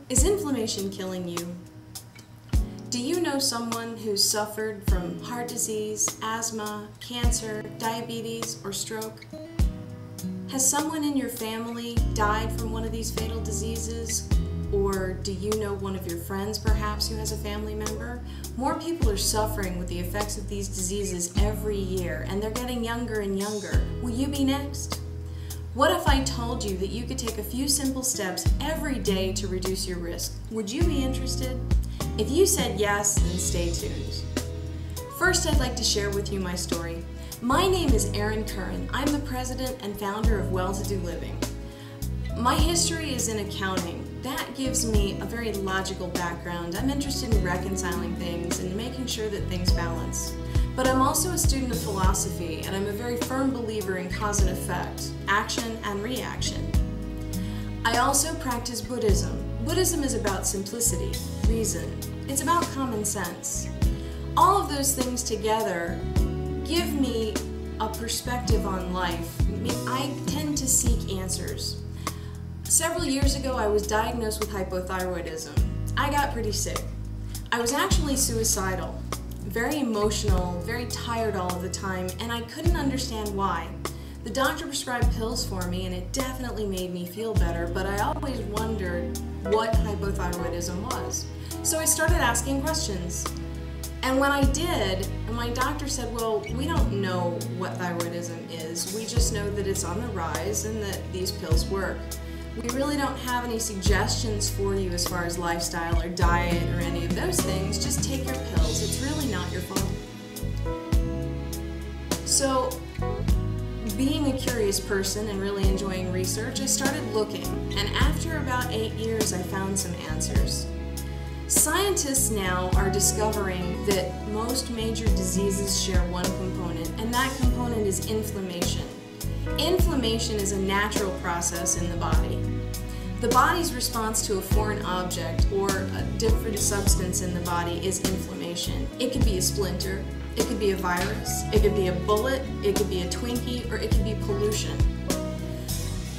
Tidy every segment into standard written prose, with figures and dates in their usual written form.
Is inflammation killing you? Do you know someone who's suffered from heart disease, asthma, cancer, diabetes, or stroke? Has someone in your family died from one of these fatal diseases? Or do you know one of your friends perhaps who has a family member? More people are suffering with the effects of these diseases every year, and they're getting younger and younger. Will you be next? What if I told you that you could take a few simple steps every day to reduce your risk? Would you be interested? If you said yes, then stay tuned. First, I'd like to share with you my story. My name is Erin Currin. I'm the president and founder of Well-To-Do Living. My history is in accounting. That gives me a very logical background. I'm interested in reconciling things and making sure that things balance. But I'm also a student of philosophy, and I'm a very firm believer in cause and effect, action and reaction. I also practice Buddhism. Buddhism is about simplicity, reason. It's about common sense. All of those things together give me a perspective on life. I tend to seek answers. Several years ago, I was diagnosed with hypothyroidism. I got pretty sick. I was actually suicidal, very emotional, very tired all of the time, and I couldn't understand why. The doctor prescribed pills for me, and it definitely made me feel better, but I always wondered what hypothyroidism was. So I started asking questions. And when I did, my doctor said, well, we don't know what thyroidism is. We just know that it's on the rise and that these pills work. We really don't have any suggestions for you as far as lifestyle or diet or any of those things. Just take your pills. It's really not your fault. So, being a curious person and really enjoying research, I started looking. And after about 8 years, I found some answers. Scientists now are discovering that most major diseases share one component, and that component is inflammation. Inflammation is a natural process in the body. The body's response to a foreign object or a different substance in the body is inflammation. It could be a splinter, it could be a virus, it could be a bullet, it could be a Twinkie, or it could be pollution.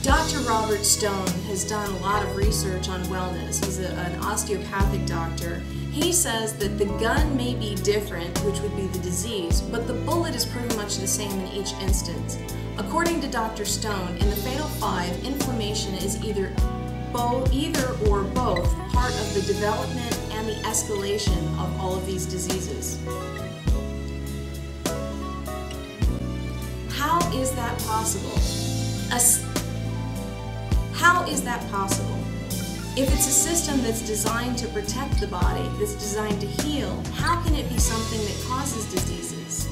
Dr. Robert Stone has done a lot of research on wellness. He's an osteopathic doctor. He says that the gun may be different, which would be the disease, but the bullet is pretty much the same in each instance. According to Dr. Stone, in the Fatal Five, inflammation is either or both part of the development and the escalation of all of these diseases. How is that possible? How is that possible? If it's a system that's designed to protect the body, that's designed to heal, how can it be something that causes diseases?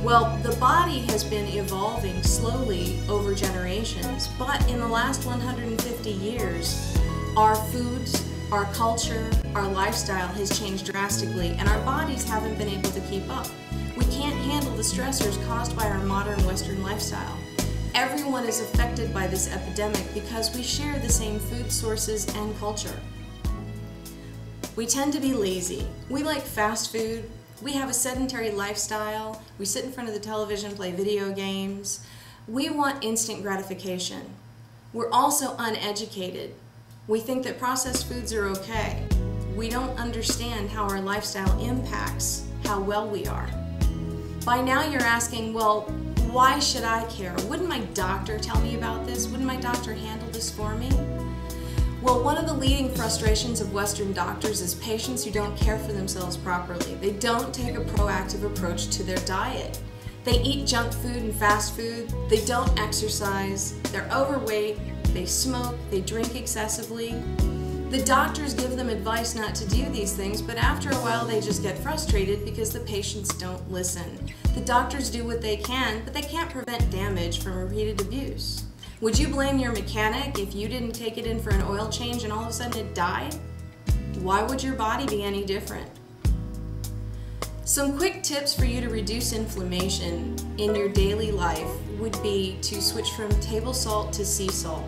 Well, the body has been evolving slowly over generations, but in the last 150 years, our foods, our culture, our lifestyle has changed drastically, and our bodies haven't been able to keep up. We can't handle the stressors caused by our modern Western lifestyle. Everyone is affected by this epidemic because we share the same food sources and culture. We tend to be lazy. We like fast food. We have a sedentary lifestyle. We sit in front of the television, play video games. We want instant gratification. We're also uneducated. We think that processed foods are okay. We don't understand how our lifestyle impacts how well we are. By now you're asking, well, why should I care? Wouldn't my doctor tell me about this? Wouldn't my doctor handle this for me? Well, one of the leading frustrations of Western doctors is patients who don't care for themselves properly. They don't take a proactive approach to their diet. They eat junk food and fast food. They don't exercise. They're overweight. They smoke. They drink excessively. The doctors give them advice not to do these things, but after a while they just get frustrated because the patients don't listen. The doctors do what they can, but they can't prevent damage from repeated abuse. Would you blame your mechanic if you didn't take it in for an oil change and all of a sudden it died? Why would your body be any different? Some quick tips for you to reduce inflammation in your daily life would be to switch from table salt to sea salt.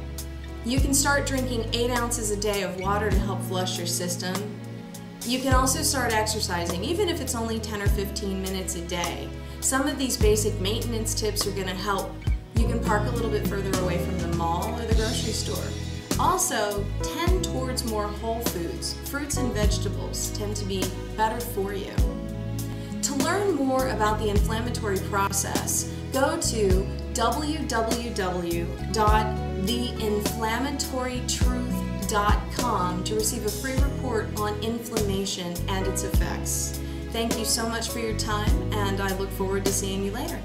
You can start drinking 8 ounces a day of water to help flush your system. You can also start exercising, even if it's only 10 or 15 minutes a day. Some of these basic maintenance tips are going to help. You can park a little bit further away from the mall or the grocery store. Also, tend towards more whole foods. Fruits and vegetables tend to be better for you. To learn more about the inflammatory process, go to www.theinflammatorytruth.com to receive a free report on inflammation and its effects. Thank you so much for your time, and I look forward to seeing you later.